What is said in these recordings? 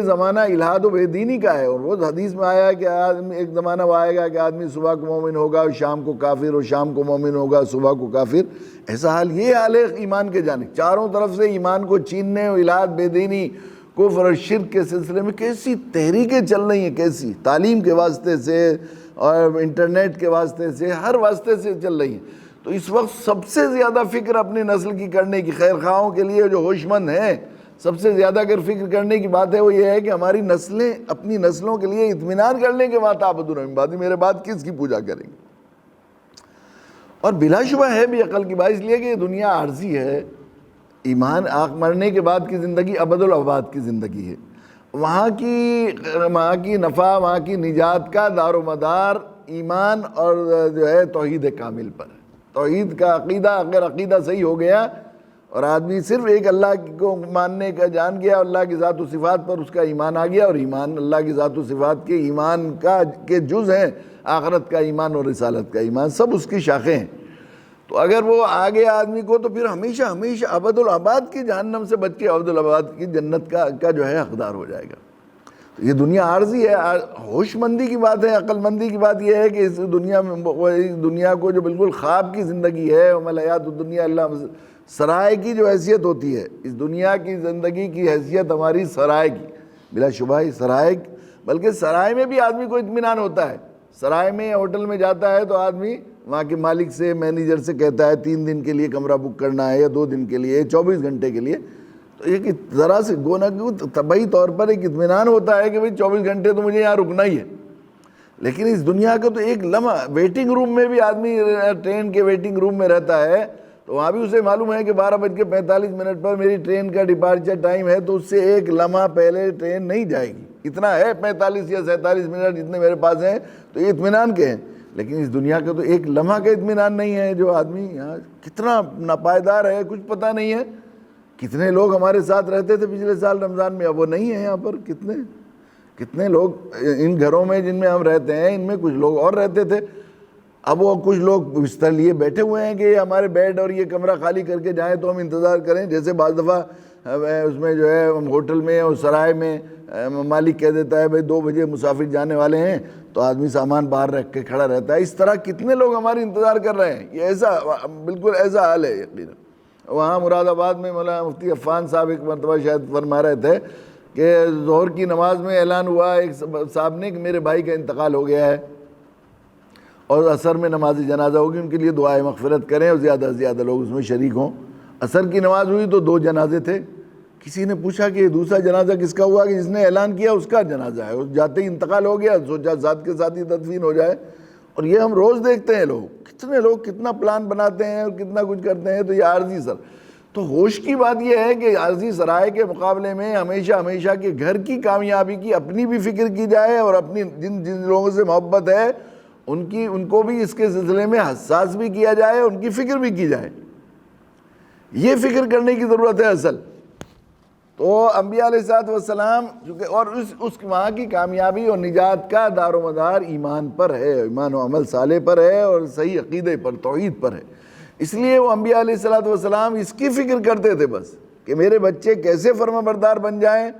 زمانہ الہاد و بے دینی کا ہے، اور وہ حدیث میں آیا ہے کہ ایک زمانہ وہ آئے گا کہ آدمی صبح کو مومن ہوگا اور شام کو کافر، اور شام کو مومن ہوگا صبح کو کافر. ایسا حال، یہ حال ہے ایمان کے جانب. چاروں طرف سے ایمان کو چھیننے اور الہاد، بے دینی، کفر اور شرک کے سلسلے میں کیسی تحریکیں چل رہی ہیں، کیسی تعلیم کے واسطے سے اور انٹرنیٹ کے واسطے سے، ہر واسطے سے چل رہی ہیں. تو اس وقت سب سے زیادہ فکر اپنی نسل کی کرنے کی، خیر خواہوں کے لیے جو ہوش مند ہیں، سب سے زیادہ اگر فکر کرنے کی بات ہے وہ یہ ہے کہ ہماری نسلیں اپنی نسلوں کے لیے اطمینان کر لیں کہ وہاں تعبدون من بعدی، میرے بعد کس کی پوجا کریں گے. اور بلا شبہ ہے بھی عقل کی بات، اس لیے کہ یہ دنیا عارضی ہے. ایمان مرنے کے بعد کی زندگی ابد الاباد کی زندگی ہے. وہاں کی نفع، وہاں کی نجات کا دار و مدار ایمان اور جو ہے توحید کامل پر ہے. توحید کا عقیدہ، اگر عقیدہ صحیح ہو گیا اور آدمی صرف ایک اللہ کو ماننے کا جان گیا، اللہ کی ذات و صفات پر اس کا ایمان آ گیا، اور ایمان اللہ کی ذات و صفات کے ایمان کے جز ہیں، آخرت کا ایمان اور رسالت کا ایمان، سب اس کی شاخیں ہیں. تو اگر وہ آگے آدمی کو، تو پھر ہمیشہ ہمیشہ ابد الاباد کی جہنم سے بچ کے ابد الاباد کی جنت کا جو ہے حقدار ہو جائے گا. تو یہ دنیا عارضی ہے. ہوش مندی کی بات ہے، عقل مندی کی بات یہ ہے کہ اس دنیا کو جو بالکل خواب کی زندگی ہے، وَمَا الْحَيَاةُ الدُّنْيَا إِلَّا سرائے کی جو حیثیت ہوتی ہے، اس دنیا کی زندگی کی حیثیت ہماری سرائے کی، بلا شبہ ہی سرائے، بلکہ سرائے میں بھی آدمی کو اطمینان ہوتا ہے. سرائے میں ہوٹل میں جاتا ہے تو آدمی وہاں کے مالک سے، مینیجر سے کہتا ہے 3 دن کے لیے کمرہ بک کرنا ہے، یا 2 دن کے لیے، 24 گھنٹے کے لیے. تو ایک ذرا سے گونا طبعی طور پر ایک اطمینان ہوتا ہے کہ بھئی 24 گھنٹے تو مجھے یہاں رکنا ہی ہے. لیکن اس دنیا کا تو ایک لمحہ، ویٹنگ روم میں بھی آدمی ٹرین کے ویٹنگ روم میں رہتا ہے تو وہاں بھی اسے معلوم ہے کہ 12:45 پر میری ٹرین کا ڈپارچر ٹائم ہے، تو اس سے ایک لمحہ پہلے ٹرین نہیں جائے گی. اتنا ہے 45 یا 47 منٹ جتنے میرے پاس ہیں، تو یہ اطمینان کے ہیں. لیکن اس دنیا کا تو ایک لمحہ کا اطمینان نہیں ہے. جو آدمی یہاں کتنا ناپائیدار ہے، کچھ پتہ نہیں ہے. کتنے لوگ ہمارے ساتھ رہتے تھے پچھلے سال رمضان میں، اب وہ نہیں ہیں یہاں پر. کتنے لوگ ان گھروں میں جن میں ہم رہتے ہیں، ان میں کچھ لوگ اور رہتے تھے، اب وہ کچھ لوگ بستر لیے بیٹھے ہوئے ہیں کہ ہمارے بیڈ اور یہ کمرہ خالی کر کے جائیں تو ہم انتظار کریں. جیسے بعض دفعہ اس میں جو ہے ہوٹل میں اور سرائے میں مالک کہہ دیتا ہے بھئی 2 بجے مسافر جانے والے ہیں، تو آدمی سامان باہر رکھ کے کھڑا رہتا ہے. اس طرح کتنے لوگ ہماری انتظار کر رہے ہیں. یہ بالکل ایسا حال ہے یقیناً. وہاں مراد آباد میں مولانا مفتی عفان صاحب ایک مرتبہ شاید فرما رہے تھے کہ ظہر کی نماز میں اعلان ہوا ایک صاحب نے کہ میرے بھائی کا انتقال ہو گیا ہے، اور عصر میں نماز جنازہ ہوگی، ان کے لیے دعائے مغفرت کریں اور زیادہ سے زیادہ لوگ اس میں شریک ہوں. عصر کی نماز ہوئی تو 2 جنازے تھے. کسی نے پوچھا کہ یہ دوسرا جنازہ کس کا ہوا؟ کہ جس نے اعلان کیا اس کا جنازہ ہے، اور جاتے ہی انتقال ہو گیا، سوچا ساتھ کے ساتھ ہی تدفین ہو جائے. اور یہ ہم روز دیکھتے ہیں، کتنے لوگ کتنا پلان بناتے ہیں اور کتنا کچھ کرتے ہیں. تو یہ عارضی سر. تو ہوش کی بات یہ ہے کہ عارضی سرائے کے مقابلے میں ہمیشہ کے گھر کی کامیابی کی اپنی بھی فکر کی جائے، اور اپنی جن لوگوں سے محبت ہے ان کو بھی اس کے سلسلے میں حساس بھی کیا جائے، ان کی فکر بھی کی جائے. یہ فکر کرنے کی ضرورت ہے اصل. تو انبیاء علیہ السلام چونکہ، اور اس وہاں کی کامیابی اور نجات کا دار و مدار ایمان پر ہے، ایمان و عمل صالح پر ہے، اور صحیح عقیدے پر، توحید پر ہے. اس لیے وہ انبیاء علیہ السلام اس کی فکر کرتے تھے بس کہ میرے بچے کیسے فرما بردار بن جائیں،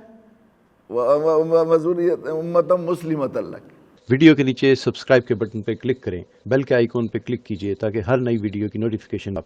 امتم مسلمۃ لک. ویڈیو کے نیچے سبسکرائب کے بٹن پہ کلک کریں، بیل کے آئیکن پہ کلک کیجئے تاکہ ہر نئی ویڈیو کی نوٹیفیکیشن آپ کو